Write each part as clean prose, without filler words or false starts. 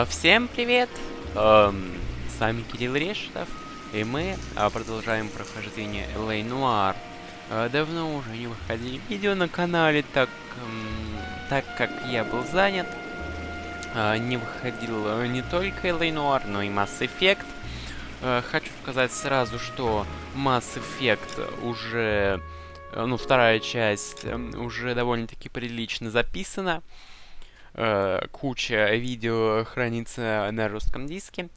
Всем привет! С вами Кирилл Решетов, и мы продолжаем прохождение Noire. Давно уже не выходили видео на канале, так как я был занят. Не выходил не только Noire, но и Mass Effect. Хочу сказать сразу, что Mass Effect уже, вторая часть уже довольно-таки прилично записана. Куча видео хранится на жестком диске,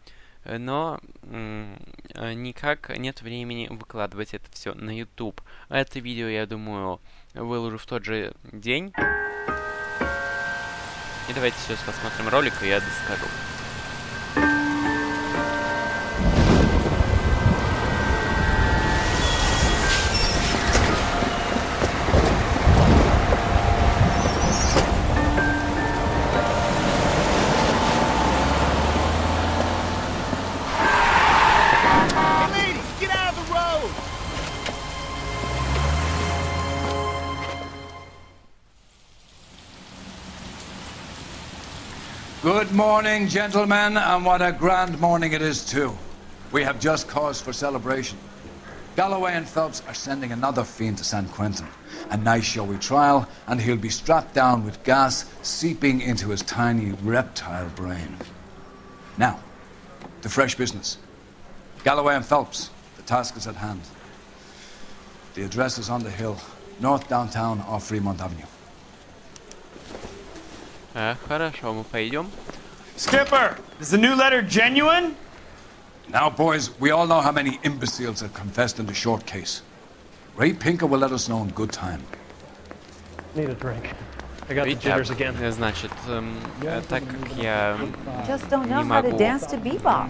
но никак нет времени выкладывать это все на YouTube. Это видео, я думаю, выложу в тот же день. И давайте сейчас посмотрим ролик, и я доскажу. Good morning, gentlemen, and what a grand morning it is, too. We have just cause for celebration. Galloway and Phelps are sending another fiend to San Quentin. A nice showy trial, and he'll be strapped down with gas seeping into his tiny reptile brain. Now, to fresh business. Galloway and Phelps, the task is at hand. The address is on the hill, north downtown off Fremont Avenue. Хорошо, мы пойдем. Skipper, is the new letter genuine? Now, boys, we all know how many imbeciles have confessed in the short case. Ray Pinker will let us know in good time. Need a drink. I got the jitters again. Значит, так как я Just don't know how to dance to bebop.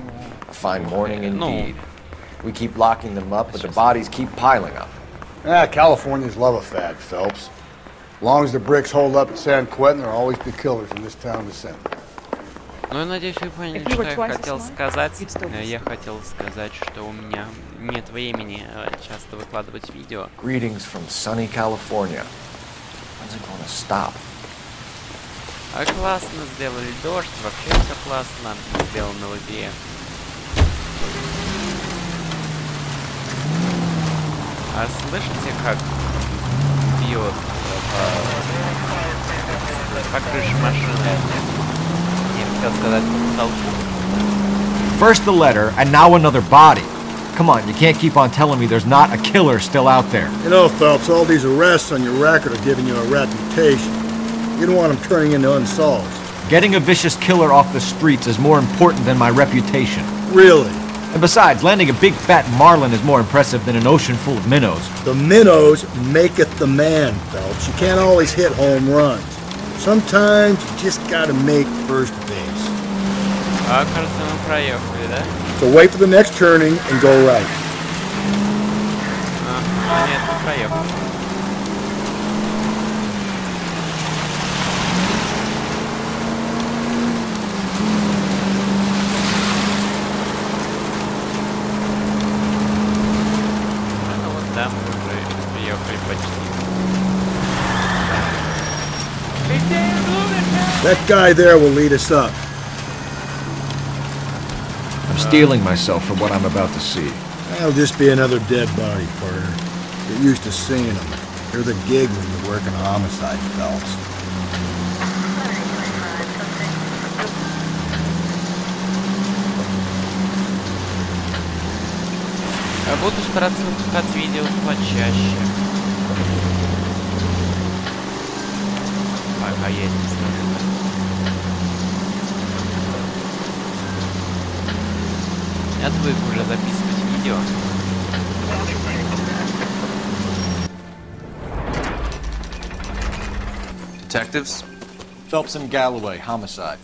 A fine morning indeed. We keep locking them up, but the bodies keep piling up. Californians love a fad, Phelps. As long as the bricks hold up at San Quentin, there'll always be killers in this town to send. Ну, я надеюсь, вы поняли, что я хотел сказать. Я хотел сказать, что у меня нет времени часто выкладывать видео. Greetings from sunny California. When's it gonna stop? Классно сделали дождь, вообще все классно сделано в игре. А слышите, как бьет по крыше машины? Я хотел сказать по потолку. First the letter, and now another body. Come on, you can't keep on telling me there's not a killer still out there. You know, Phelps, all these arrests on your record are giving you a reputation. You don't want them turning into unsolved. Getting a vicious killer off the streets is more important than my reputation. Really? And besides, landing a big fat marlin is more impressive than an ocean full of minnows. The minnows maketh the man, Phelps. You can't always hit home runs. Sometimes you just gotta make first base. Кажется, мы проехали, да? So wait for the next turning and go right. Нет, мы проехали. Да, мы уже приехали почти. That guy there will lead us up. I'm steeling myself for what I'm about to see. That'll just be another dead body, partner. Get used to seeing them. They're the gig when you're working a homicide, Phelps. Буду стараться выпускать видео почаще. Пока я не знаю. Я отвык уже записывать видео. Detectives? Phelps and Galloway, homicide.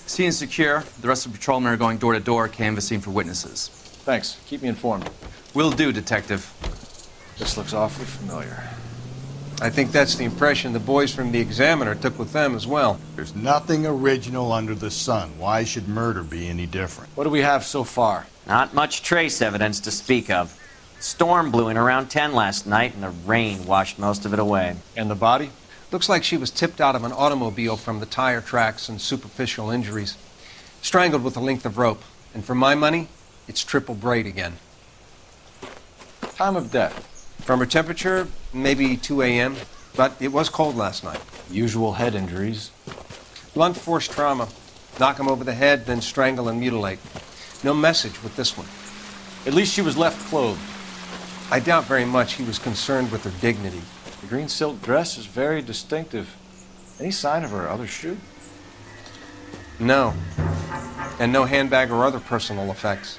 Scene is secure. The rest of the patrolmen are going door to door, canvassing for witnesses. Thanks. Keep me informed. Will do, Detective. This looks awfully familiar. I think that's the impression the boys from the Examiner took with them as well. There's nothing original under the sun. Why should murder be any different? What do we have so far? Not much trace evidence to speak of. Storm blew in around 10 last night, and the rain washed most of it away. And the body? Looks like she was tipped out of an automobile from the tire tracks and superficial injuries. Strangled with a length of rope. And for my money, it's triple braid again. Time of death? From her temperature, maybe 2 a.m., but it was cold last night. Usual head injuries. Blunt force trauma. Knock him over the head, then strangle and mutilate. No message with this one. At least she was left clothed. I doubt very much he was concerned with her dignity. The green silk dress is very distinctive. Any sign of her other shoe? No. And no handbag or other personal effects.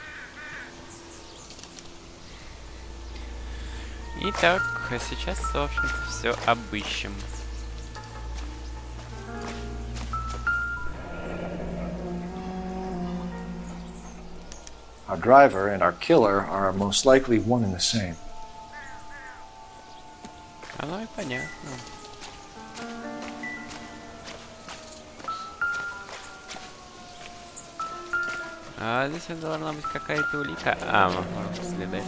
Итак, сейчас, в общем-то, все обыщем. Our driver and our killer are most likely one and the same. Оно и понятно. А здесь должна быть какая-то улика. Можно следы.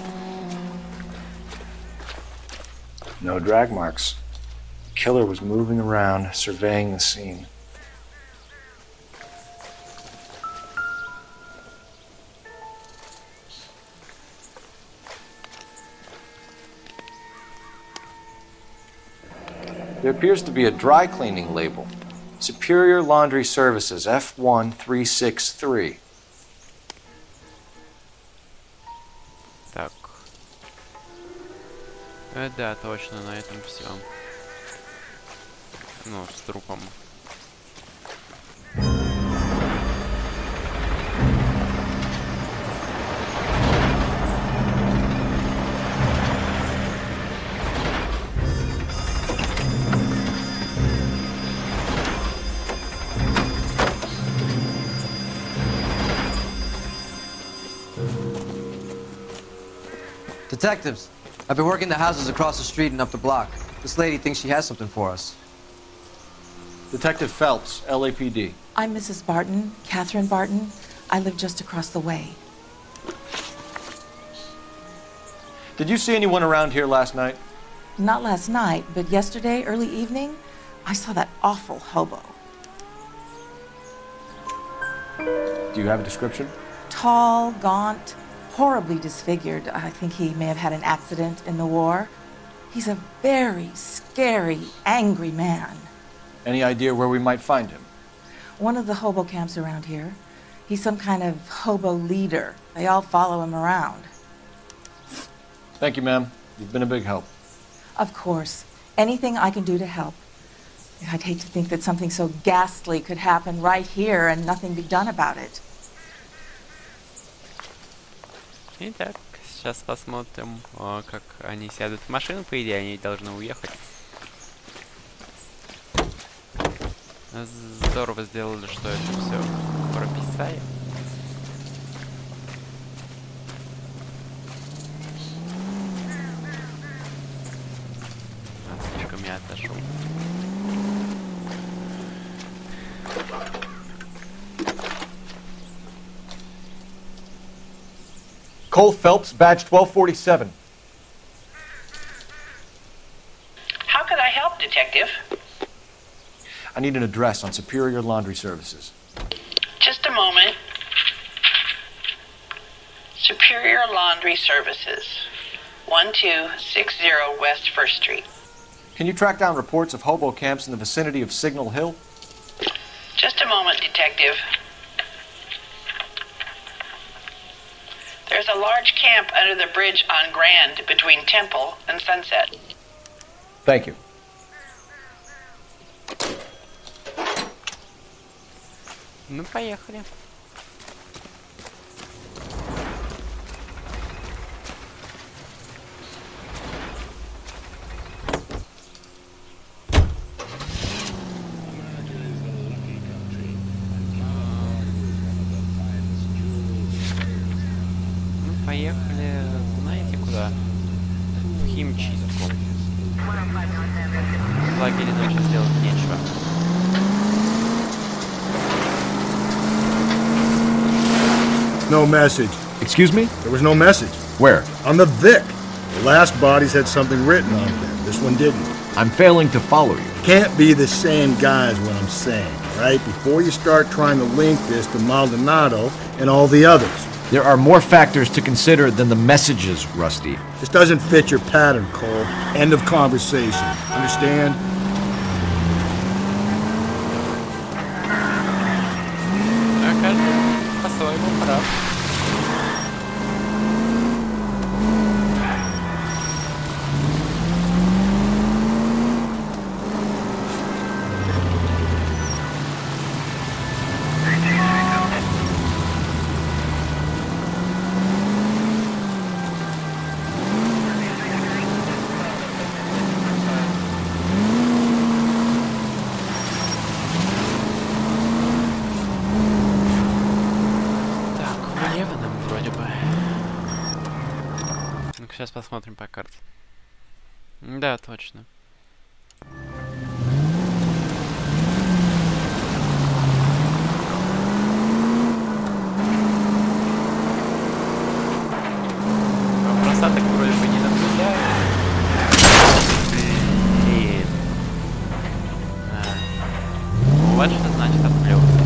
No drag marks. The killer was moving around, surveying the scene. There appears to be a dry cleaning label. Superior Laundry Services, F1363. Так. Да, точно, на этом все. Ну, с трупом. Detectives, I've been working the houses across the street and up the block. This lady thinks she has something for us. Detective Phelps, LAPD. I'm Mrs. Barton, Catherine Barton. I live just across the way. Did you see anyone around here last night? Not last night, but yesterday, early evening, I saw that awful hobo. Do you have a description? Tall, gaunt, horribly disfigured. I think he may have had an accident in the war. He's a very scary, angry man. Any idea where we might find him? One of the hobo camps around here. He's some kind of hobo leader. They all follow him around. Thank you, ma'am. You've been a big help. Of course. Anything I can do to help. I'd hate to think that something so ghastly could happen right here and nothing be done about it. Итак, сейчас посмотрим, как они сядут в машину. По идее, они должны уехать. Здорово сделали, что это все прописали. Слишком я отошел. Cole Phelps, badge 1247. How could I help, Detective? I need an address on Superior Laundry Services. Just a moment. Superior Laundry Services, 1260 West 1st Street. Can you track down reports of hobo camps in the vicinity of Signal Hill? Just a moment, Detective. There's a large camp under the bridge on Grand between Temple and Sunset. Thank you. Ну, поехали. Поехали, знаете куда? В химчистку. В лагере ночью сделать нечего. No message. Excuse me? There was no message. Where? On the Vic. The last bodies had something written on them. This one didn't. I'm failing to follow you. Can't be the same guy is what I'm saying. right? Before you start trying to link this to Maldonado and all the others. There are more factors to consider than the messages, Rusty. This doesn't fit your pattern, Cole. End of conversation. Understand? Сейчас посмотрим по карте. Да, точно. Просадок вроде бы не наблюдаю. Блин. Вот что значит отвлекся.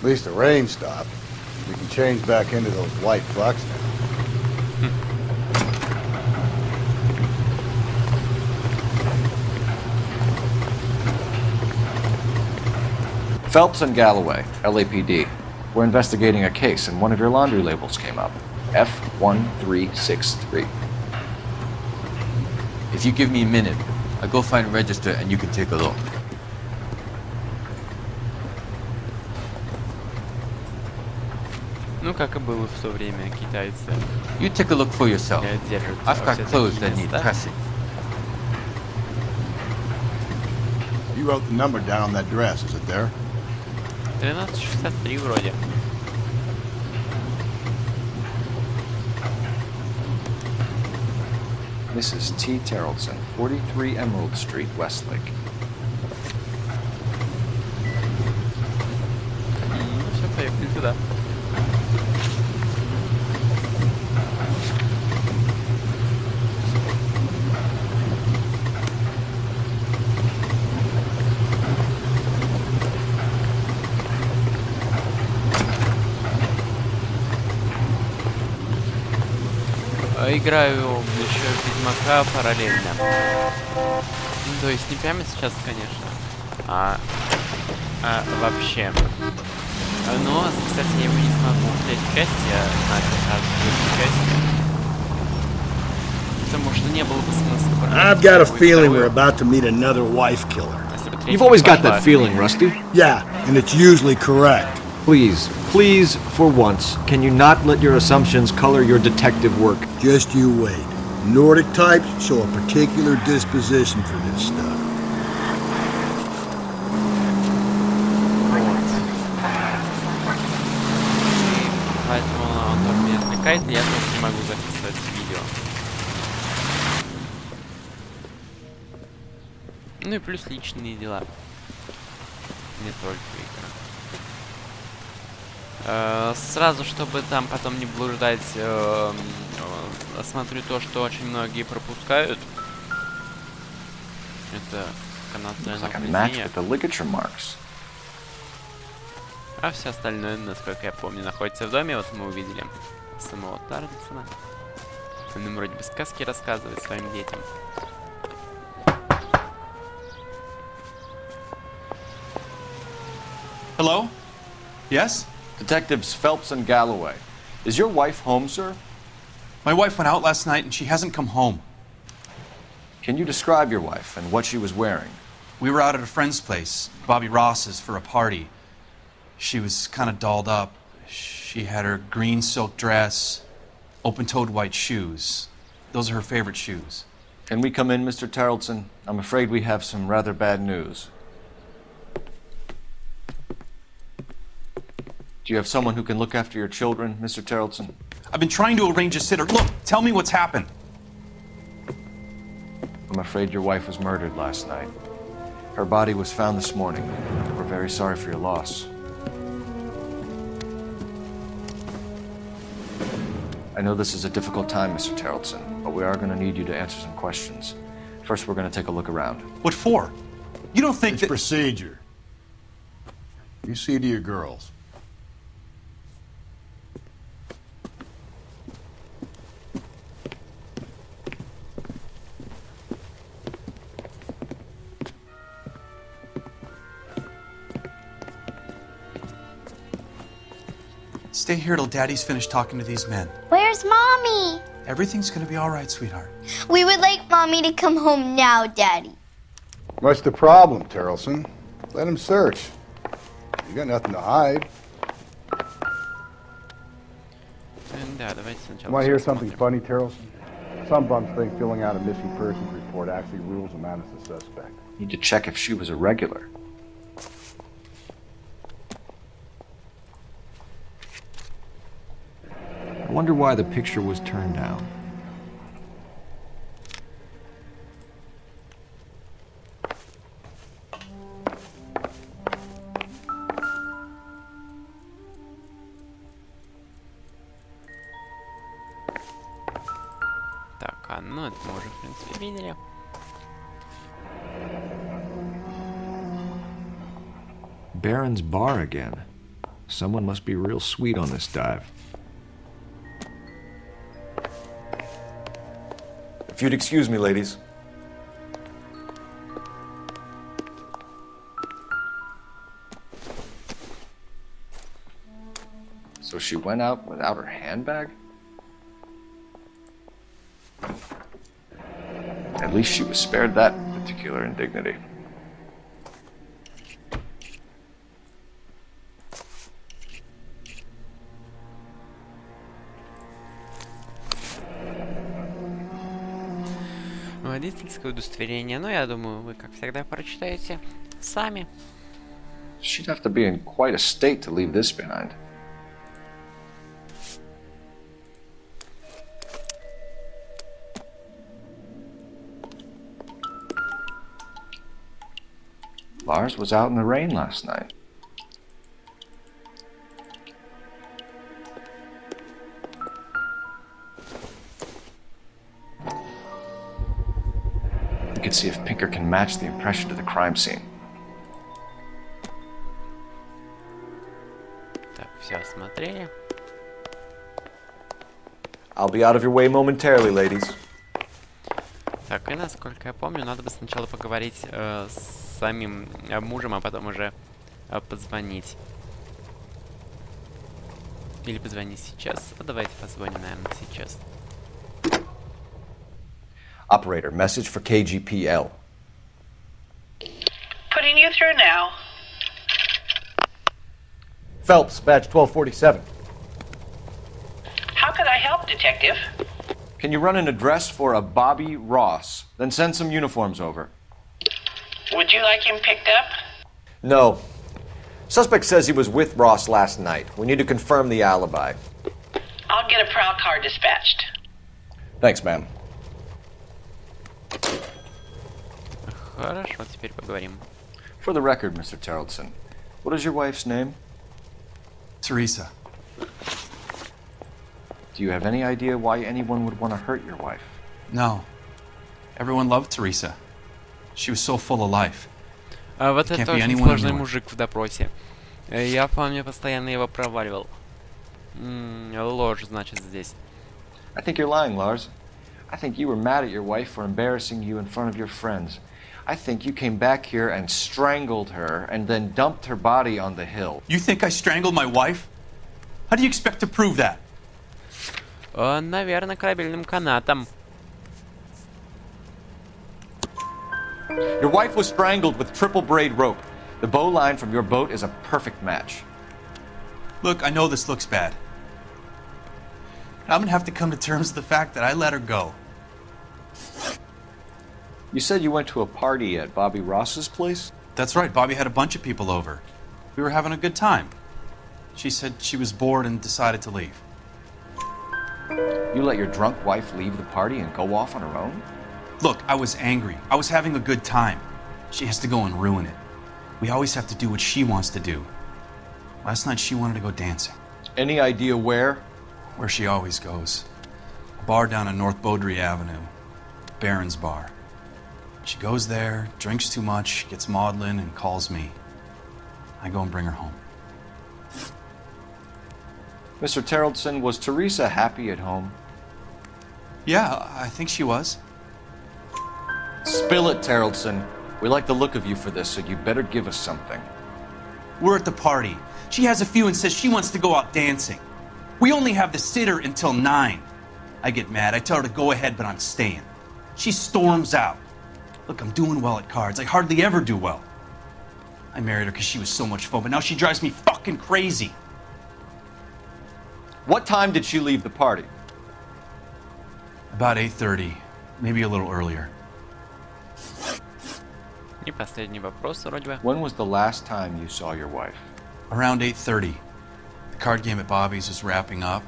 At least the rain stopped. We can change back into those white trucks now. Phelps and Galloway, LAPD. We're investigating a case and one of your laundry labels came up. F1363. If you give me a minute, I'll go find a register and you can take a look. Ну, как и было в то время, китайцы. You take a look for yourself. I've got clothes that need pressing. You wrote the number down on that dress, is it there? 1363 вроде. Mrs. T. Terrellson, 43 Emerald Street, Westlake. Все, поехали сюда. Играю еще Ведьмака параллельно. Ну, то есть не прямо сейчас, конечно, а вообще. Но, кстати, я его не смогу взять в части, я начал части. Потому что не было бы смысла. I've got a feeling we're about to meet another wife killer. You've always got that feeling, Rusty. Yeah, and it's usually correct. Please, please, for once, can you not let your assumptions color your detective work? Just you wait. Nordic types show a particular disposition for this stuff. Поэтому он тоже меня отвлекает, и я тоже не могу записывать видео. Ну и плюс личные дела. Не только игры. Сразу, чтобы там потом не блуждать, смотрю то, что очень многие пропускают. Это канал «Приятного». А все остальное, насколько я помню, находится в доме. Вот мы увидели самого Тарлсона. Он им вроде бы сказки рассказывает своим детям. Hello? Yes? Detectives Phelps and Galloway. Is your wife home, sir? My wife went out last night and she hasn't come home. Can you describe your wife and what she was wearing? We were out at a friend's place, Bobby Ross's, for a party. She was kind of dolled up. She had her green silk dress, open-toed white shoes. Those are her favorite shoes. Can we come in, Mr. Tarleton? I'm afraid we have some rather bad news. Do you have someone who can look after your children, Mr. Tarleton? I've been trying to arrange a sitter. Look, tell me what's happened. I'm afraid your wife was murdered last night. Her body was found this morning. We're very sorry for your loss. I know this is a difficult time, Mr. Tarleton, but we are going to need you to answer some questions. First, we're going to take a look around. What for? You don't think it's procedure. You see to your girls. Stay here till Daddy's finished talking to these men. Where's Mommy? Everything's gonna be all right, sweetheart. We would like Mommy to come home now, Daddy. What's the problem, Tarleton? Let him search. You got nothing to hide. You want to hear something funny, Tarleton? Some bums think filling out a missing persons report actually rules them out as a suspect. Need to check if she was a regular. I wonder why the picture was turned down. Так, ну это мы уже, в принципе, видели. Baron's bar again. Someone must be real sweet on this dive. If you'd excuse me, ladies. So she went out without her handbag? At least she was spared that particular indignity. Водительское удостоверение, но я думаю, вы, как всегда, прочитаете сами. She'd have to be in quite a state to leave this behind. Lars was out in the rain last night. We could see if Pinker can match the impression to the crime scene. Так, все осмотрели. I'll be out of your way momentarily, ladies. Так, и насколько я помню, надо бы сначала поговорить с самим мужем, а потом уже позвонить. Или позвонить сейчас. А давайте позвоним, наверное, сейчас. Operator, message for KGPL. Putting you through now. Phelps, badge 1247. How could I help, Detective? Can you run an address for a Bobby Ross? Then send some uniforms over. Would you like him picked up? No. Suspect says he was with Ross last night. We need to confirm the alibi. I'll get a prowl car dispatched. Thanks, ma'am. Хорошо, теперь поговорим. For the record, Mr. Tarleton, what is your wife's name? Teresa. Do you have any idea why anyone would want to hurt your wife? No. Everyone loved Teresa. She was so full of life. Вот это очень сложный мужик в допросе. Я помню, постоянно его проваливал. Ложь, значит, здесь. I think you're lying, Lars. I think you were mad at your wife for embarrassing you in front of your friends. I think you came back here and strangled her and then dumped her body on the hill. You think I strangled my wife? How do you expect to prove that? Наверное, корабельным канатом. Your wife was strangled with triple braid rope. The bow line from your boat is a perfect match. Look, I know this looks bad. I'm gonna have to come to terms with the fact that I let her go. You said you went to a party at Bobby Ross's place? That's right, Bobby had a bunch of people over. We were having a good time. She said she was bored and decided to leave. You let your drunk wife leave the party and go off on her own? Look, I was angry. I was having a good time. She has to go and ruin it. We always have to do what she wants to do. Last night she wanted to go dancing. Any idea where? Where she always goes. A bar down on North Beaudry Avenue. Baron's Bar. She goes there, drinks too much, gets maudlin, and calls me. I go and bring her home. Mr. Terrellson, was Teresa happy at home? Yeah, I think she was. Spill it, Terrellson. We like the look of you for this, so you better give us something. We're at the party. She has a few and says she wants to go out dancing. We only have the sitter until 9. I get mad. I tell her to go ahead, but I'm staying. She storms out. Look, I'm doing well at cards. I hardly ever do well. I married her because she was so much fun, but now she drives me fucking crazy. What time did she leave the party? About 8:30, maybe a little earlier. И последний вопрос, вроде бы. When was the last time you saw your wife? Around 8:30. The card game at Bobby's was wrapping up.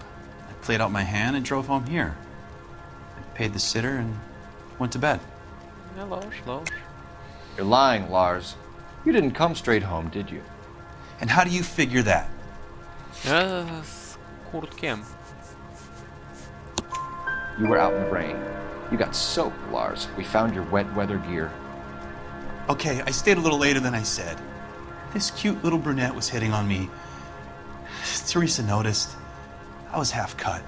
I played out my hand and drove home here. I paid the sitter and went to bed. Ложь. You're lying, Lars. You didn't come straight home, did you? And how do you figure that? С куртки. You were out in the rain. You got soaked, Lars. We found your wet weather gear. Okay, I stayed a little later than I said. This cute little brunette was hitting on me. Teresa noticed. I was half cut.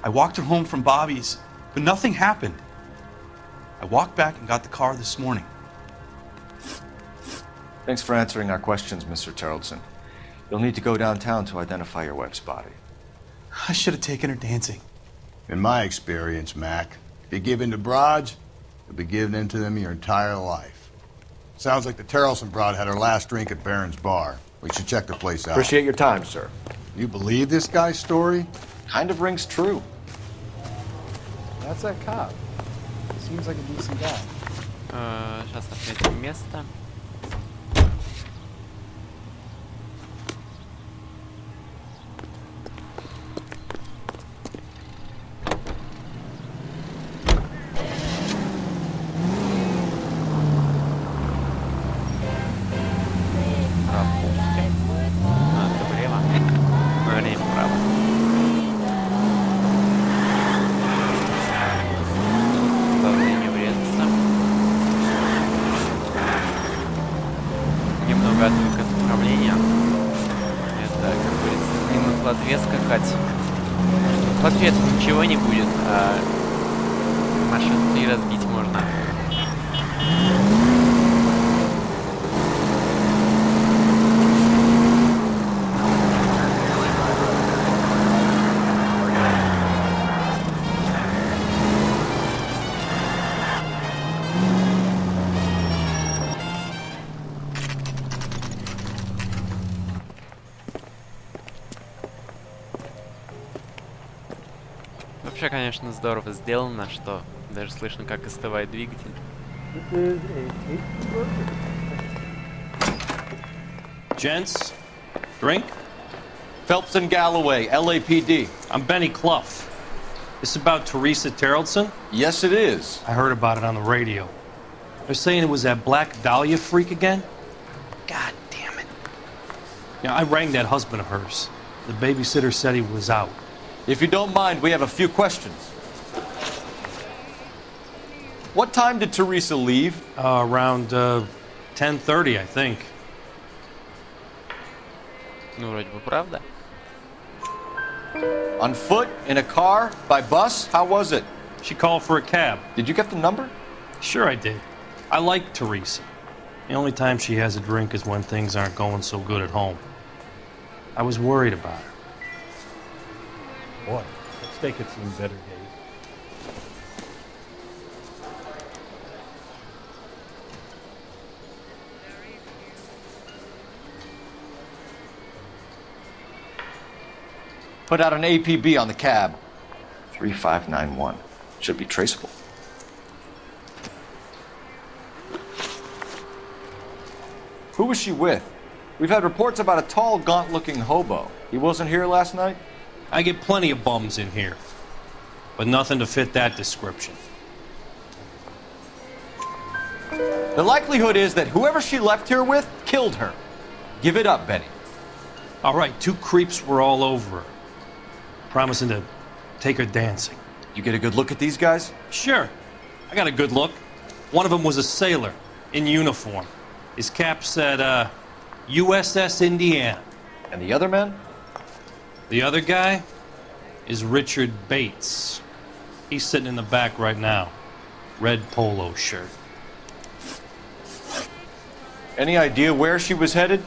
I walked her home from Bobby's, but nothing happened. I walked back and got the car this morning. Thanks for answering our questions, Mr. Terrellson. You'll need to go downtown to identify your wife's body. I should have taken her dancing. In my experience, Mac, if you give in to broads, you'll be giving in to them your entire life. Sounds like the Terrellson broad had her last drink at Baron's Bar. We should check the place out. Appreciate your time, sir. You believe this guy's story? Kind of rings true. That's that cop. Seems like a decent guy. Сейчас отметим место. В ответ ничего не будет, а машину 3 разбить можно. Вообще, конечно, здорово сделано, что даже слышно, как остывает двигатель. Gents, drink? Phelps and Galloway, LAPD. I'm Benny Clough. This about Teresa Terrellson? Yes, it is. I heard about it on the radio. They're saying it was that Black Dahlia freak again? God damn it. Yeah, I rang that husband of hers. The babysitter said he was out. If you don't mind, we have a few questions. What time did Teresa leave? Around 10:30, I think. Ну, вроде бы правда. On foot? In a car? By bus? How was it? She called for a cab. Did you get the number? Sure I did. I like Teresa. The only time she has a drink is when things aren't going so good at home. I was worried about her. Boy, let's take it some better days. Put out an APB on the cab. 3591. Should be traceable. Who was she with? We've had reports about a tall, gaunt-looking hobo. He wasn't here last night? I get plenty of bums in here, but nothing to fit that description. The likelihood is that whoever she left here with killed her. Give it up, Benny. All right, 2 creeps were all over her. promising to take her dancing. You get a good look at these guys? Sure. I got a good look. One of them was a sailor in uniform. His cap said, USS Indiana. And the other man? The other guy is Richard Bates. He's sitting in the back right now. Red polo shirt. Any idea where she was headed?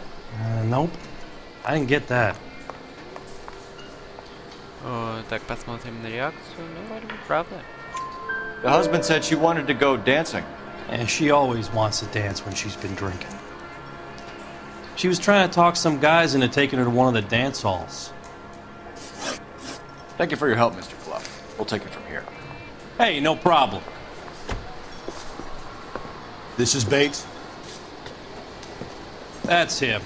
Nope. I didn't get that. Так, посмотрим на реакцию. Ну, вроде бы правда. The husband said she wanted to go dancing. And she always wants to dance when she's been drinking. She was trying to talk some guys into taking her to one of the dance halls. Thank you for your help, Mr. Fluff. We'll take it from here. Hey, no problem. This is Bates? That's him.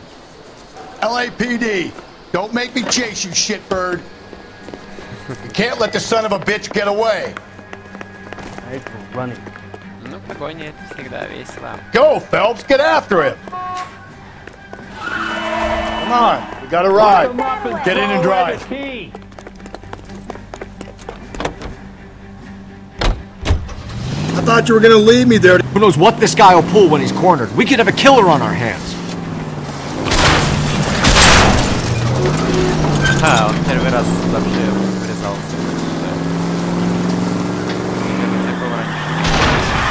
LAPD, don't make me chase you, shitbird. You can't let the son of a bitch get away. Running. Ну, погоня это всегда весело. Go, Phelps, get after him. Come on, we got a ride. Get in and drive. I thought you were gonna leave me there. Who knows what this guy will pull when he's cornered? We could have a killer on our hands. Он первый раз вообще врезался.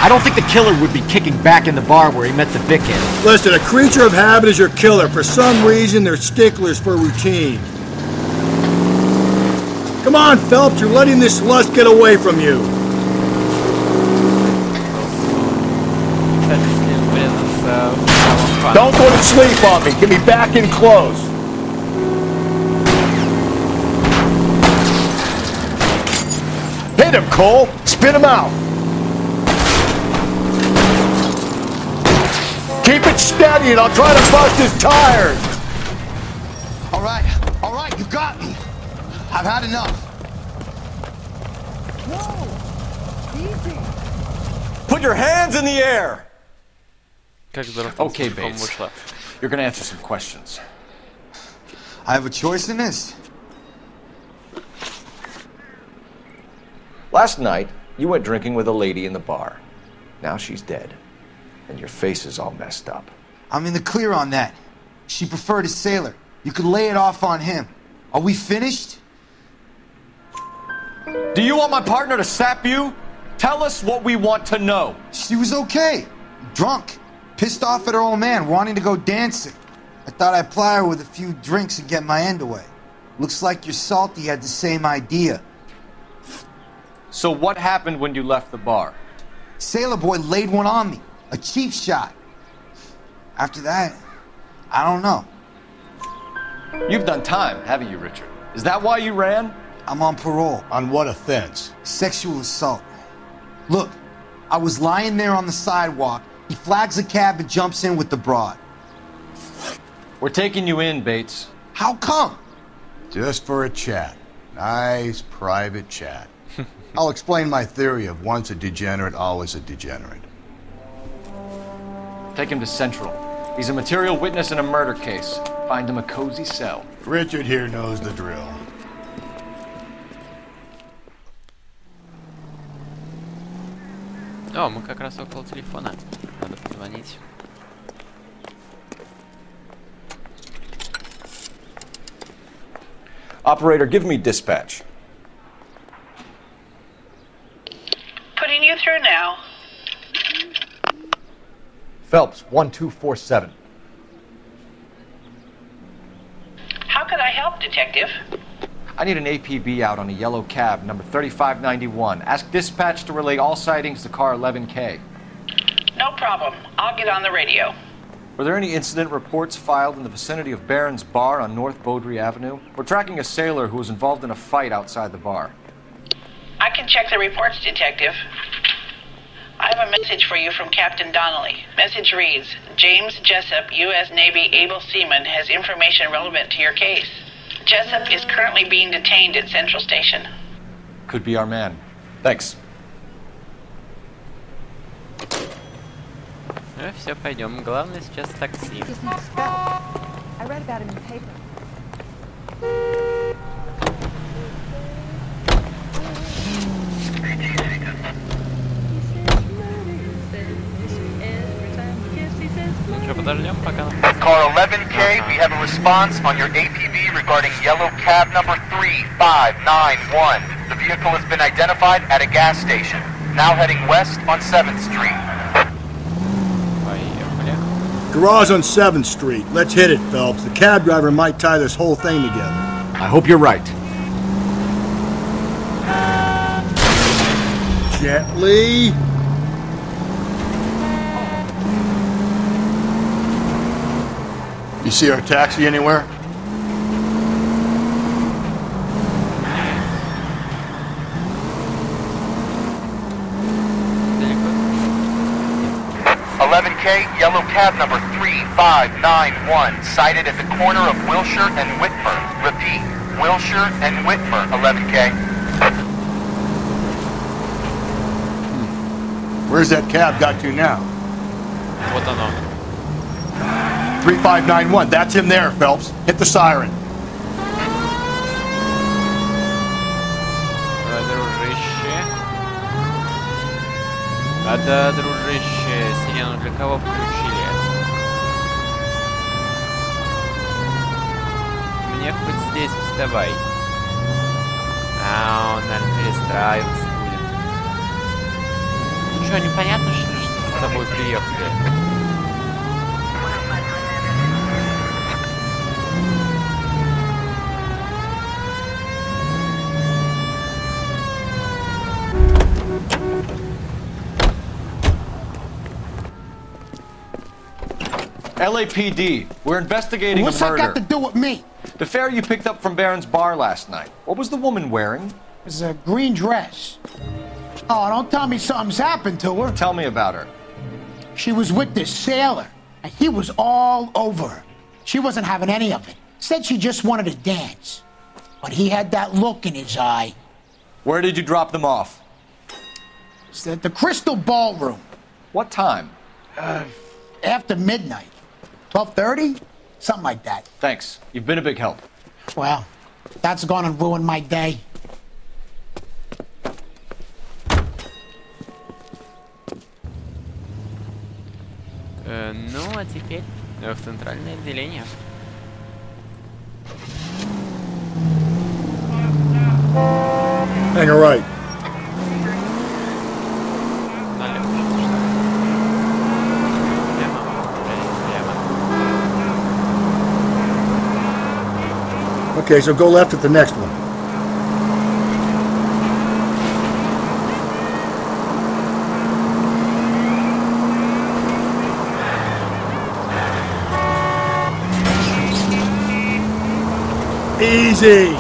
I don't think the killer would be kicking back in the bar where he met the Vic in. Listen, a creature of habit is your killer. For some reason, they're sticklers for routine. Come on, Phelps, you're letting this lust get away from you. Don't go to sleep on me. Get me back in close. Hit him, Cole. Spin him out. Keep it steady and I'll try to bust his tires. All right, you got me. I've had enough. Whoa! Easy. Put your hands in the air. Okay, Bates. You're gonna answer some questions. I have a choice in this. Last night, you went drinking with a lady in the bar. Now she's dead. And your face is all messed up. I'm in the clear on that. She preferred a sailor. You could lay it off on him. Are we finished? Do you want my partner to sap you? Tell us what we want to know. She was okay. Drunk. Pissed off at her old man, wanting to go dancing. I thought I'd ply her with a few drinks and get my end away. Looks like your salty had the same idea. So what happened when you left the bar? Sailor boy laid one on me. A cheap shot. After that, I don't know. You've done time, haven't you, Richard? Is that why you ran? I'm on parole. On what offense? Sexual assault. Look, I was lying there on the sidewalk. He flags a cab and jumps in with the broad. We're taking you in, Bates. How come? Just for a chat. Nice private chat. I'll explain my theory of once a degenerate, always a degenerate. Take him to Central. He's a material witness in a murder case. Find him a cozy cell. Richard here knows the drill. О, мы как раз около телефона. Надо позвонить. Operator, give me dispatch. Putting you through now. Phelps, 1247. How could I help, Detective? I need an APB out on a yellow cab, number 3591. Ask dispatch to relay all sightings to car 11K. No problem. I'll get on the radio. Were there any incident reports filed in the vicinity of Barron's Bar on North Beaudry Avenue? We're tracking a sailor who was involved in a fight outside the bar. I can check the reports, Detective. I have a message for you from Captain Donnelly. Message reads, James Jessup, U.S. Navy able seaman, has information relevant to your case. Jessup is currently being detained at Central Station. Could be our man. Thanks. Ну все, пойдем. Главное сейчас такси. I read about him in the paper. подождем пока. Car 11K, we have a response on your APB regarding yellow cab number 3591. The vehicle has been identified at a gas station. Now heading west on 7th Street. Garage on 7th Street. Let's hit it, Phelps. The cab driver might tie this whole thing together. I hope you're right. Gently. You see our taxi anywhere? Yellow cab number 3591, sighted at the corner of Wilshire and Whitmer. Repeat, Wilshire and Whitmer, 11K. Where's that cab got to now? Вот оно. 3591, that's him there, Phelps. Hit the siren. Да, дружище, сирену для кого включили? Мне хоть здесь вставай. А, он, наверное, перестраиваться будет. Ну что, непонятно, что ли, что с тобой приехали? LAPD, we're investigating What's a murder. that got to do with me? The fare you picked up from Barron's bar last night. What was the woman wearing? It was a green dress. Oh, don't tell me something's happened to her. Tell me about her. She was with this sailor, and he was all over her. She wasn't having any of it. Said she just wanted to dance. But he had that look in his eye. Where did you drop them off? It's at the Crystal Ballroom. What time? After midnight. 12:30? Something like that. Thanks. You've been a big help. Well, that's gonna ruin my day. Ну, а теперь в центральное отделение. Hang a right. Okay, so go left at the next one. Easy.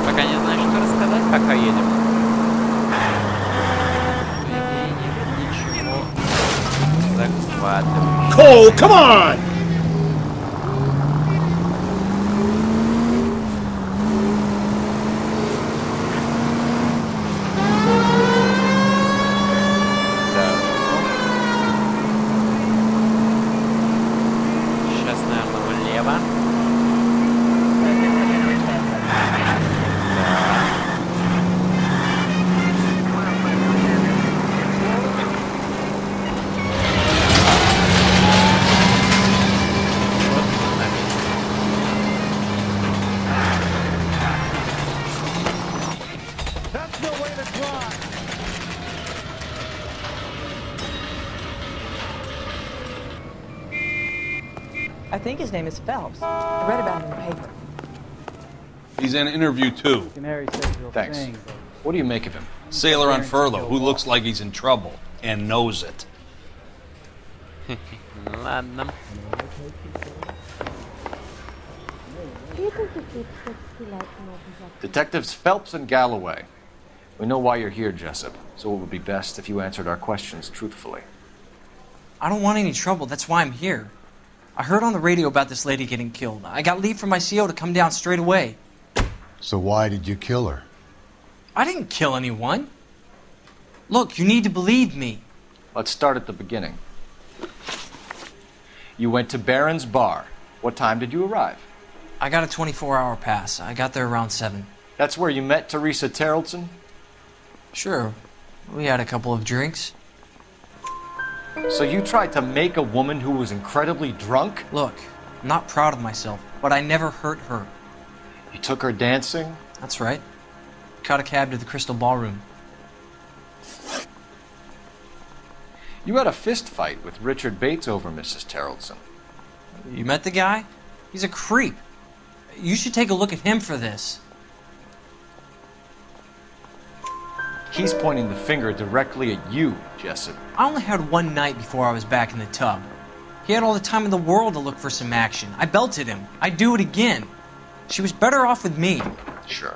Пока не знаешь, что рассказать, пока едем. Ничего захватывающего. Cole, come on! Сейчас, наверное, влево. I think his name is Phelps. I read about him in the paper. He's in an interview, too. Thanks. What do you make of him? Sailor on furlough who looks like he's in trouble and knows it. Ладно. Detectives Phelps and Galloway. We know why you're here, Jessup, so it would be best if you answered our questions truthfully. I don't want any trouble. That's why I'm here. I heard on the radio about this lady getting killed. I got leave from my CO to come down straight away. So why did you kill her? I didn't kill anyone. Look, you need to believe me. Let's start at the beginning. You went to Barron's bar. What time did you arrive? I got a 24-hour pass. I got there around 7. That's where you met Teresa Terrelson? Sure. We had a couple of drinks. So you tried to make a woman who was incredibly drunk? Look, I'm not proud of myself, but I never hurt her. You took her dancing? That's right. Caught a cab to the Crystal Ballroom. You had a fist fight with Richard Bates over Mrs. Terrelson. You met the guy? He's a creep. You should take a look at him for this. He's pointing the finger directly at you, Jessup. I only had one night before I was back in the tub. He had all the time in the world to look for some action. I belted him. I'd do it again. She was better off with me. Sure.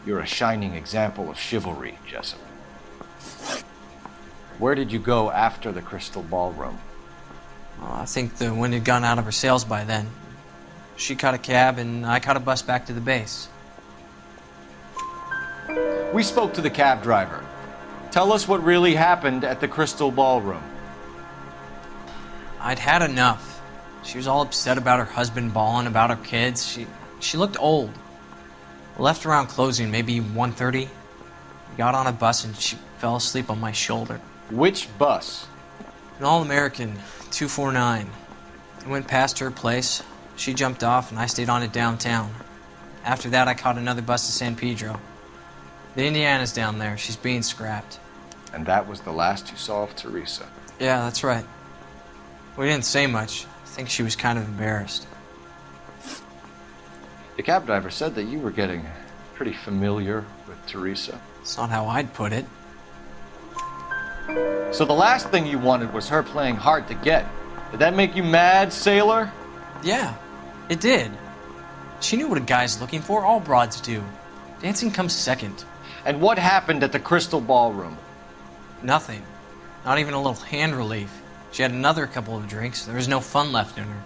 You're a shining example of chivalry, Jessup. Where did you go after the Crystal Ballroom? Well, I think the wind had gone out of her sails by then. She caught a cab and I caught a bus back to the base. We spoke to the cab driver. Tell us what really happened at the Crystal Ballroom. I'd had enough. She was all upset about her husband bawling about her kids. She looked old. Left around closing, maybe 1:30. Got on a bus and she fell asleep on my shoulder. Which bus? An All-American, 249. I went past her place. She jumped off and I stayed on it downtown. After that, I caught another bus to San Pedro. The Indiana's down there. She's being scrapped. And that was the last you saw of Teresa? Yeah, that's right. We didn't say much. I think she was kind of embarrassed. The cab driver said that you were getting pretty familiar with Teresa. It's not how I'd put it. So the last thing you wanted was her playing hard to get. Did that make you mad, sailor? Yeah, it did. She knew what a guy's looking for. All broads do. Dancing comes second. And what happened at the Crystal Ballroom? Nothing. Not even a little hand relief. She had another couple of drinks. There was no fun left in her.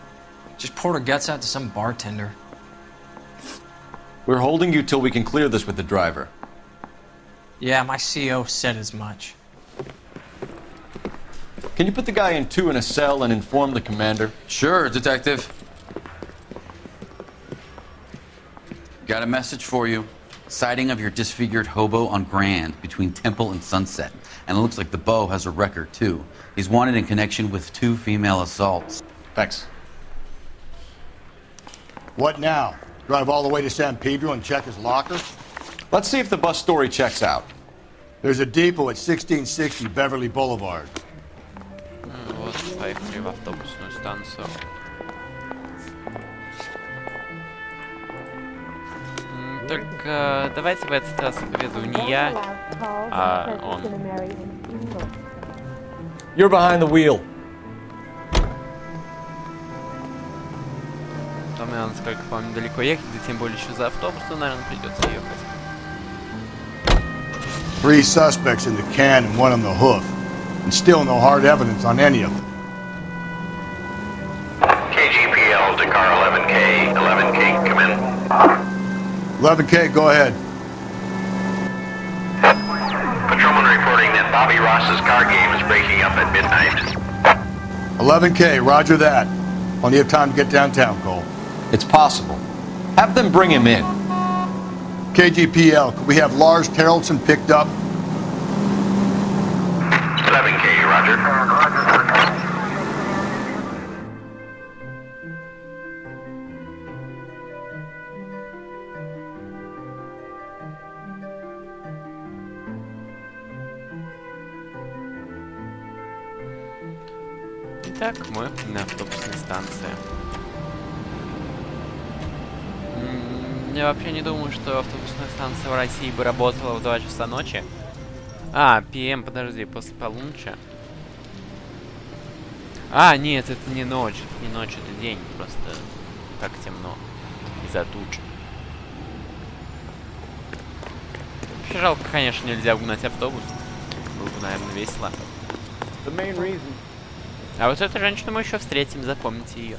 Just poured her guts out to some bartender. We're holding you till we can clear this with the driver. Yeah, my CO said as much. Can you put the guy in 2 in a cell and inform the commander? Sure, Detective. Got a message for you. Sighting of your disfigured hobo on Grand between Temple and Sunset. And it looks like the beau has a record, too. He's wanted in connection with 2 female assaults. Thanks. What now? Drive all the way to San Pedro and check his locker? Let's see if the bus story checks out. There's a depot at 1660 Beverly Boulevard. Вот, поехали в автобусную станцию. Только давайте в этот раз поведу не я, а он. You're behind the wheel. Там, насколько помню, далеко ехать, да тем более еще за автобусом, наверное, придется ехать. 3 suspects in the can and 1 on the hoof. And still no hard evidence on any of them. KGPL to car 11K. 11K, come in. 11K, go ahead. Patrolman reporting that Bobby Ross's car game is breaking up at midnight. 11K, roger that. Plenty of time to get downtown, Cole. It's possible. Have them bring him in. KGPL, could we have Lars Terrelson picked up? 11K, roger. Итак, мы на автобусной станции. Я вообще не думаю, что автобусная станция в России бы работала в 2 часа ночи. А, ПМ, подожди, после полуночи. А, нет, это не ночь. Это не ночь, это день. Просто так темно. Из-за туч. Вообще жалко, конечно, нельзя угнать автобус. Было бы, наверное, весело. А вот эту женщину мы еще встретим, запомните ее.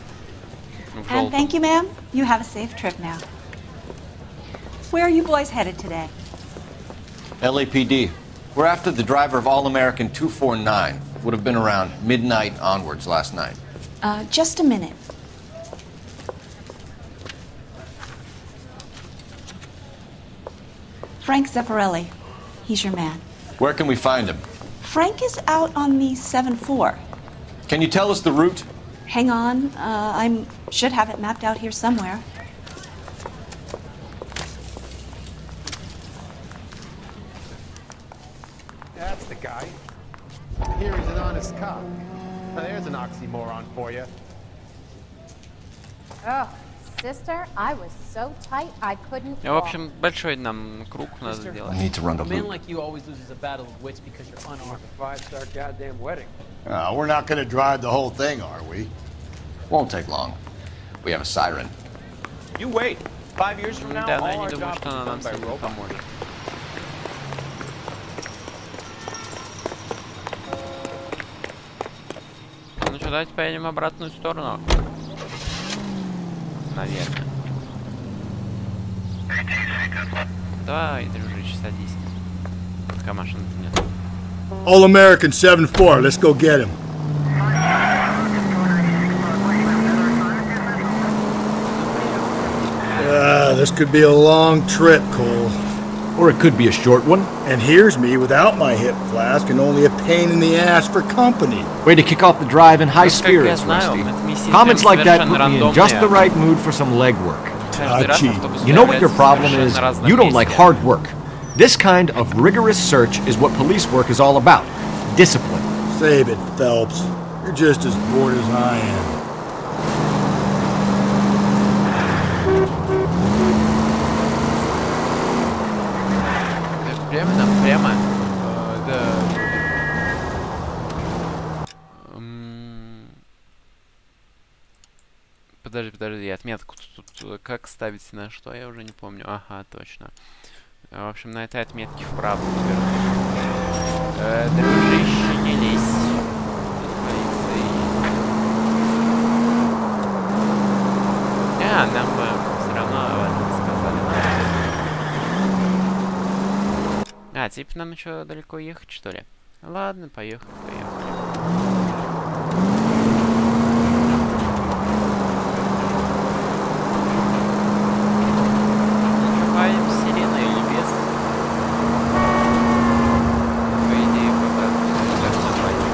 желтом. thank you, ma'am. You have a safe trip now. Where are you boys headed today? LAPD. We're after the driver of All-American 249. Would have been around midnight onwards last night. Just a minute. Frank Zeffirelli. He's your man. Where can we find him? Frank is out on the 7-4. Can you tell us the route? Hang on. I should have it mapped out here somewhere. That's the guy. Here he's an honest cop. Now there's an oxymoron for you. Oh, sister, I was so tight I couldn't. В общем, большой нам круг надо сделать. I need to run the A man loop. like you always loses a battle of wits because you're unarmed. Five-star goddamn wedding. We're not going to drive the whole thing, are we? Won't take long. We have a siren. You wait. 5 years from now, Да, но all я our не думаю, jobs что will она be нам done by сильно robots. поможет. Ну что, давайте поедем в обратную сторону. Наверное. Давай, дружище, садись. Пока машины нет. All-American 7-4, let's go get him. This could be a long trip, Cole. Or it could be a short one. And here's me without my hip flask and only a pain in the ass for company. Way to kick off the drive in high spirits, Rusty. Comments like that put me in just the right mood for some legwork. You know what your problem is? You don't like hard work. This kind of rigorous search is what police work is all about. Discipline. Save it, Phelps. You're just as bored as I am. Прямо. Да. Подожди, отметку тут как ставить на что, я уже не помню. Ага, точно. В общем, на этой отметке вправо повернуть. Дружище, не лезь. Нам бы все равно об этом сказали. Типа нам еще далеко ехать, что ли? Ладно, поехали. Поедем с сиреной или без? По идее, пока пойдем.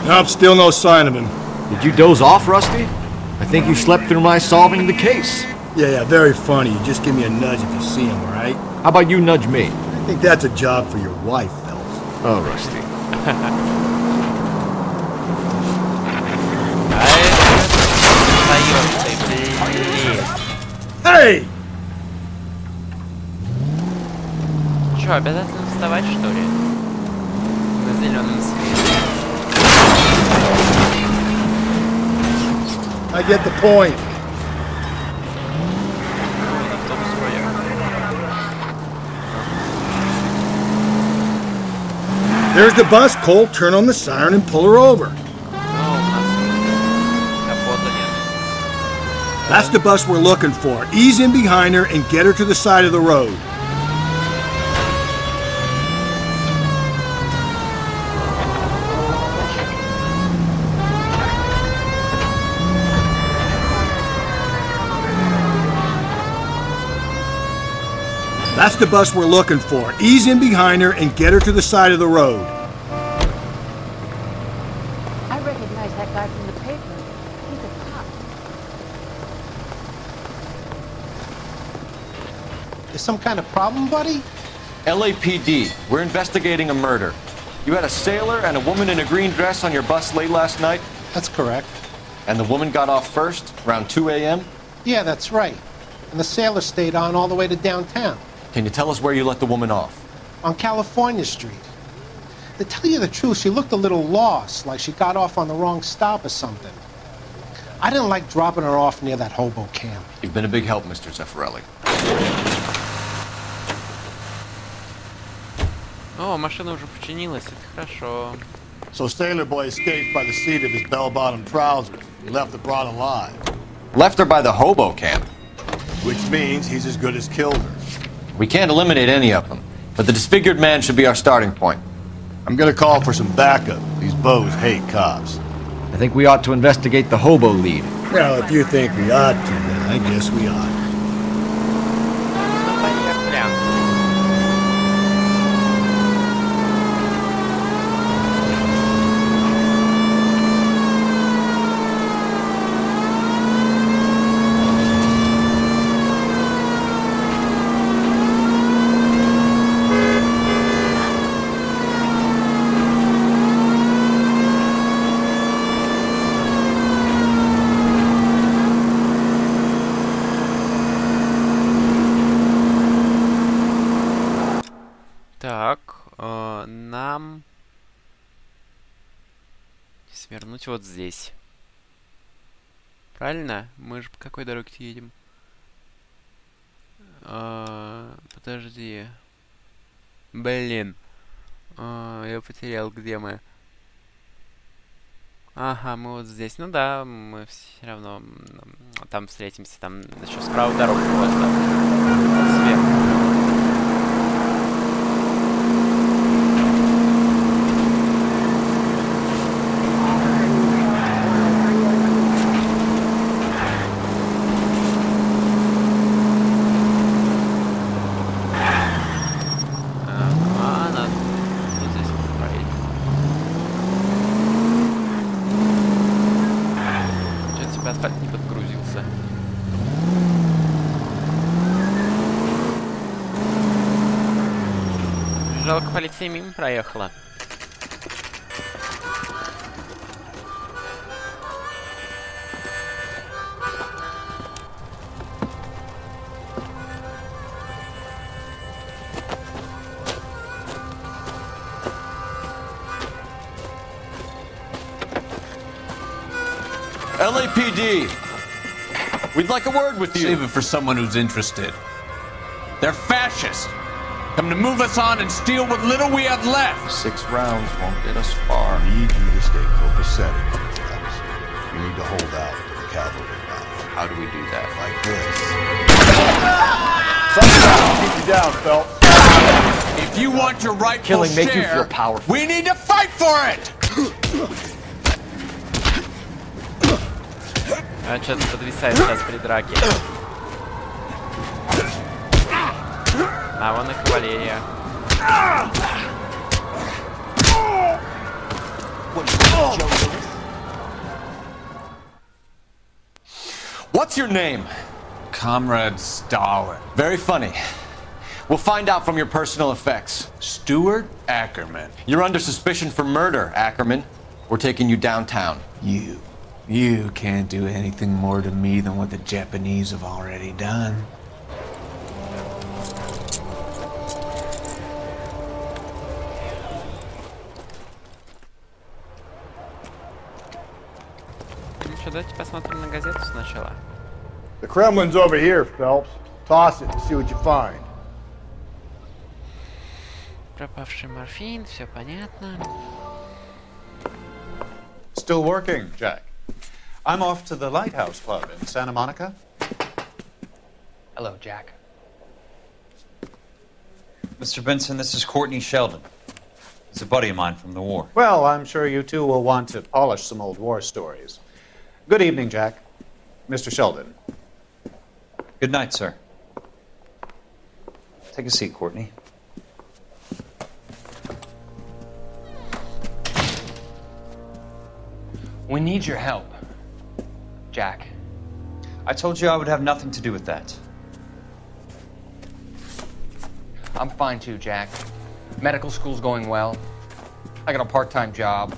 Nope, still no sign of him. Did you doze off, Rusty? I think you slept through my solving the case. Yeah, very funny. You just give me a nudge if you see him, alright? How about you nudge me? I think that's a job for your wife, Phelps. Oh, Rusty. Hey! Чё, обязательно вставать, что ли? На зеленом свете. I get the point. There's the bus, Cole. Turn on the siren and pull her over. That's the bus we're looking for. Ease in behind her and get her to the side of the road. That's the bus we're looking for. Ease in behind her and get her to the side of the road. I recognize that guy from the paper. He's a cop. Is some kind of problem, buddy? LAPD. We're investigating a murder. You had a sailor and a woman in a green dress on your bus late last night? That's correct. And the woman got off first, around 2 a.m.? Yeah, that's right. And the sailor stayed on all the way to downtown. Can you tell us where you let the woman off? On California Street. To tell you the truth, she looked a little lost, like she got off on the wrong stop or something. I didn't like dropping her off near that hobo camp. You've been a big help, Mr. Zeffirelli. О, машина уже починилась, это хорошо. So Sailor Boy escaped by the seat of his bell-bottom trousers. He left the broad alive. Left her by the hobo camp. Which means he's as good as killed her. We can't eliminate any of them, but the disfigured man should be our starting point. I'm gonna call for some backup. These bows hate cops. I think we ought to investigate the hobo lead. Well, if you think we ought to, then I guess we ought. Нам свернуть вот здесь. Правильно? Мы же по какой дороге едем? Подожди. Блин. Я потерял, где мы. Ага, мы вот здесь. Ну да, мы все равно там встретимся. Там еще справа дорога просто. Сверху. Асфальт не подгрузился. Жалко, полиция мимо проехала. LAPD, we'd like a word with you. Save it for someone who's interested. They're fascists. Come to move us on and steal what little we have left. 6 rounds won't get us far. I need you to stay copacetic. You need to hold out to the cavalry now. How do we do that? Like this. Sometimes keep you down, Phelps. If you want your rightful Killing make you share, feel powerful. we need to fight for it. А что-то подвисает сейчас при драке. А вон и кавалерия. What's your name? Comrade Stalin. Very funny. We'll find out from your personal effects. Stuart Ackerman. You're under suspicion for murder, Ackerman. We're taking you downtown. You can't do anything more to me than what the Japanese have already done. Ну что, давайте посмотрим на газету сначала. The Kremlin's over here, Phelps. Toss it and see what you find. Пропавший морфин, все понятно. Still working, Jack. I'm off to the Lighthouse Club in Santa Monica. Hello, Jack. Mr. Benson, this is Courtney Sheldon. He's a buddy of mine from the war. Well, I'm sure you two will want to polish some old war stories. Good evening, Jack. Mr. Sheldon. Good night, sir. Take a seat, Courtney. We need your help, Jack. I told you I would have nothing to do with that. I'm fine too, Jack. Medical school's going well. I got a part-time job.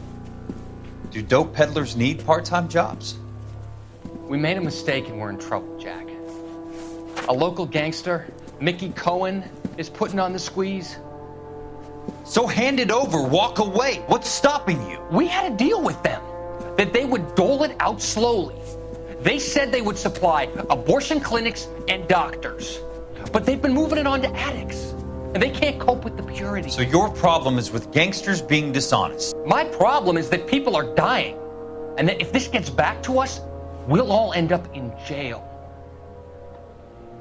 Do dope peddlers need part-time jobs? We made a mistake and we're in trouble, Jack. A local gangster, Mickey Cohen, is putting on the squeeze. So hand it over, walk away. What's stopping you? We had a deal with them that they would dole it out slowly. They said they would supply abortion clinics and doctors, but they've been moving it on to addicts. and they can't cope with the purity. So your problem is with gangsters being dishonest? My problem is that people are dying, and that if this gets back to us, we'll all end up in jail.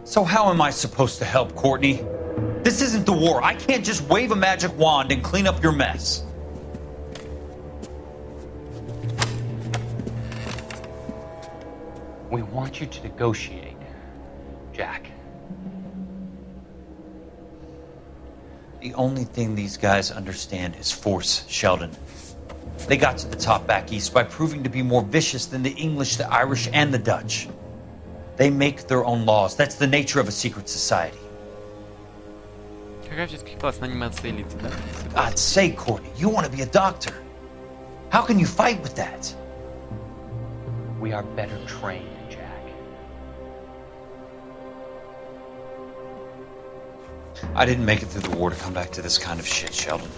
So how am I supposed to help, Courtney? This isn't the war. I can't just wave a magic wand and clean up your mess. We want you to negotiate, Jack. The only thing these guys understand is force, Sheldon. They got to the top back east by proving to be more vicious than the English, the Irish, and the Dutch. They make their own laws. That's the nature of a secret society. Какая все-таки классная анимация лиц, да? God's sake, Courtney, you want to be a doctor. How can you fight with that? We are better trained, Jack. I didn't make it through the war to come back to this kind of shit, Sheldon.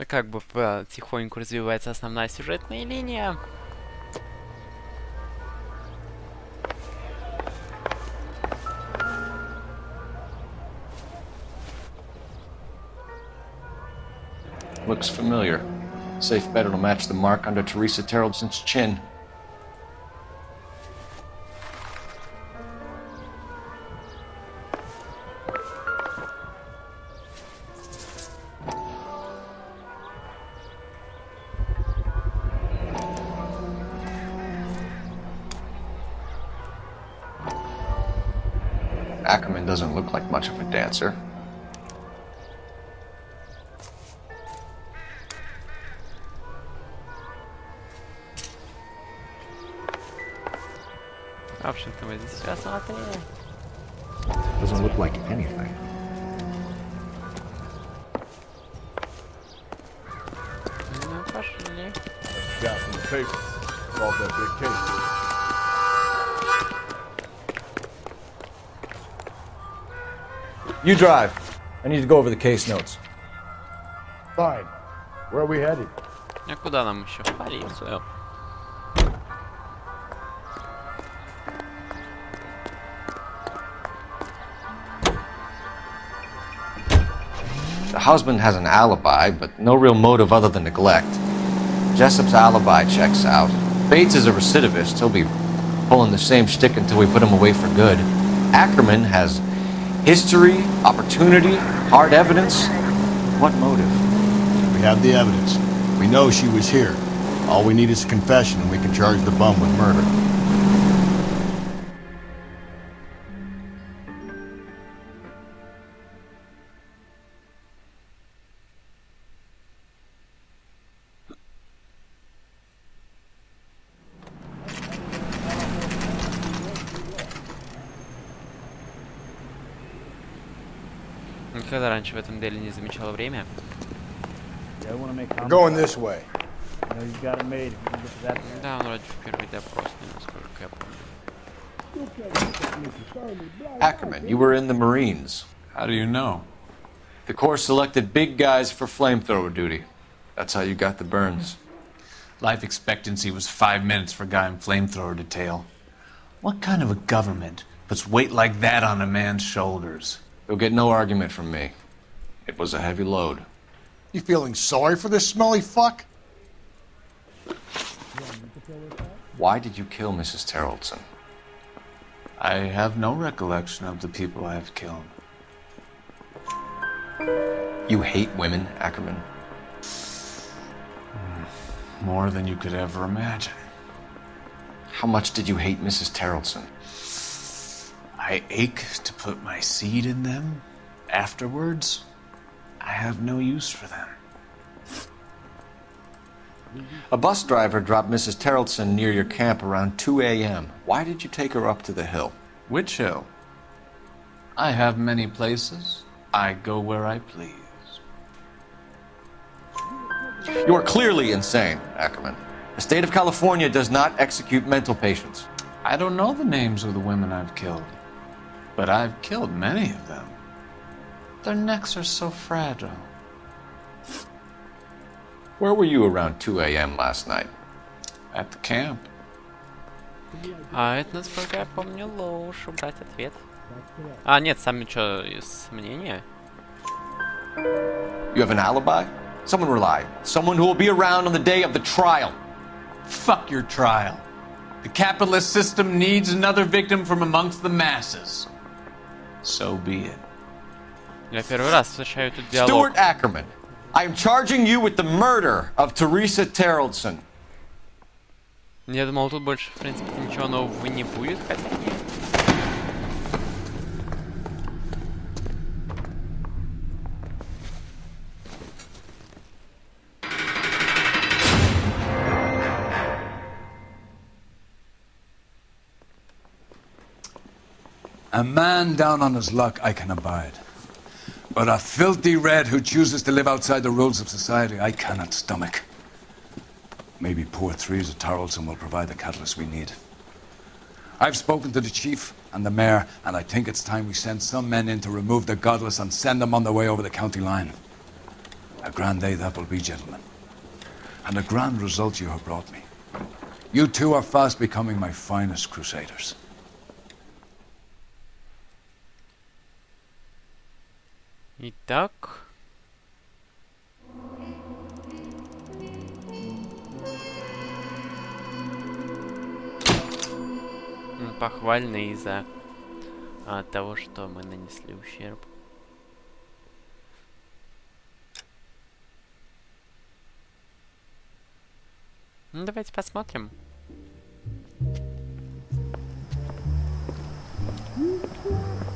Как бы потихоньку развивается основная сюжетная линия. Looks familiar. Safe bet it'll match the mark under Teresa Terreldson's chin. Ackerman doesn't look like much of a dancer. В общем-то, мы здесь все осмотрели. Doesn't look like anything. Ну, пошли. Got from the paper. Solved that big case. You drive. I need to go over the case notes. Fine. Where are we headed? А куда нам еще? В полицию. The husband has an alibi, but no real motive other than neglect. Jessup's alibi checks out. Bates is a recidivist. He'll be pulling the same shtick until we put him away for good. Ackerman has history, opportunity, hard evidence. What motive? We have the evidence. We know she was here. All we need is a confession and we can charge the bum with murder. Никогда раньше в этом деле не замечал время. We're going this way. Да, он вроде в первый допрос, насколько я помню. Ackerman, you were in the Marines. How do you know? The Corps selected big guys for flamethrower duty. That's how you got the burns. Life expectancy was 5 minutes for a guy in flamethrower detail. What kind of a government puts weight like that on a man's shoulders? You'll get no argument from me. It was a heavy load. You feeling sorry for this smelly fuck? Why did you kill Mrs. Terreldson? I have no recollection of the people I have killed. You hate women, Ackerman? More than you could ever imagine. How much did you hate Mrs. Terreldson? I ache to put my seed in them. Afterwards, I have no use for them. A bus driver dropped Mrs. Terreldson near your camp around 2 a.m. Why did you take her up to the hill? Which hill? I have many places. I go where I please. You are clearly insane, Ackerman. The state of California does not execute mental patients. I don't know the names of the women I've killed, but I've killed many of them. Their necks are so fragile. Where were you around 2 a.m. last night? At the camp. А это, насколько я помню, лучше убрать ответ. А, нет, сами что, из мнения? You have an alibi? Someone reliable. Someone who will be around on the day of the trial. Fuck your trial. The capitalist system needs another victim from amongst the masses. So be it. Я первый раз слышаю этот диалог. Stuart Ackerman, I am charging you with the murder of Teresa Terrellson. Я думал, тут больше, в принципе, ничего нового не будет, хотя нет. A man down on his luck I can abide. But a filthy red who chooses to live outside the rules of society I cannot stomach. Maybe poor Teresa Terrellson will provide the catalyst we need. I've spoken to the chief and the mayor, and I think it's time we send some men in to remove the godless and send them on their way over the county line. A grand day that will be, gentlemen. And a grand result you have brought me. You two are fast becoming my finest crusaders. Итак... Похвально из-за того, что мы нанесли ущерб. Ну, давайте посмотрим.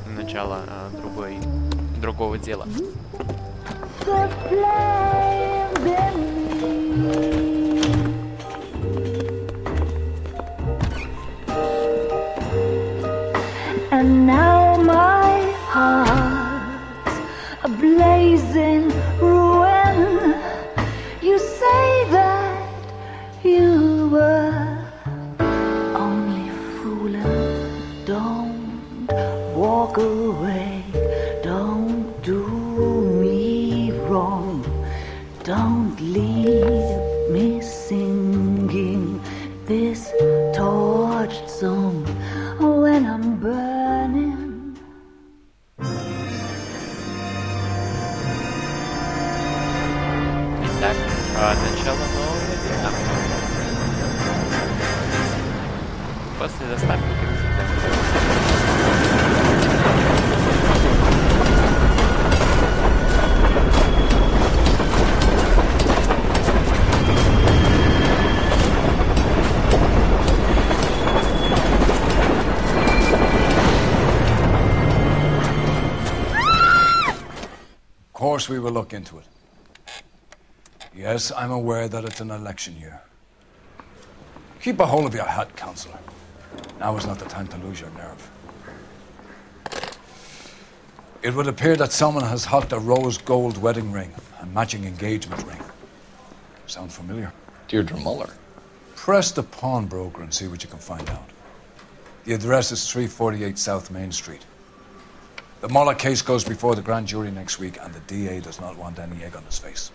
Начало другого дела. And now my heart's a blazing ruin. You say that you were only fooling. Don't walk away. Don't do me wrong. Don't leave me singing this torched song when I'm burning. Итак, начало нового дела. После заставки, как всегда. Of course we will look into it. Yes, I'm aware that it's an election year. Keep a hold of your hat, Counselor. Now is not the time to lose your nerve. It would appear that someone has hocked a rose gold wedding ring and matching engagement ring. Sound familiar? Deirdre Muller. Press the pawnbroker and see what you can find out. The address is 348 South Main Street. The Muller case goes before the grand jury next week, and the DA does not want any egg on his face.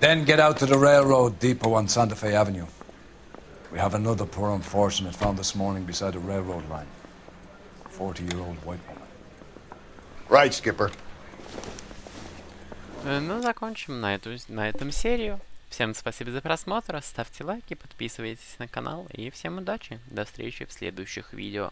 Then get out to the railroad depot on Santa Fe Avenue. We have another poor unfortunate found this morning beside the railroad line. A 40-year-old white woman. Right, Skipper. Ну, закончим на этом серию. Всем спасибо за просмотр, ставьте лайки, подписывайтесь на канал и всем удачи. До встречи в следующих видео.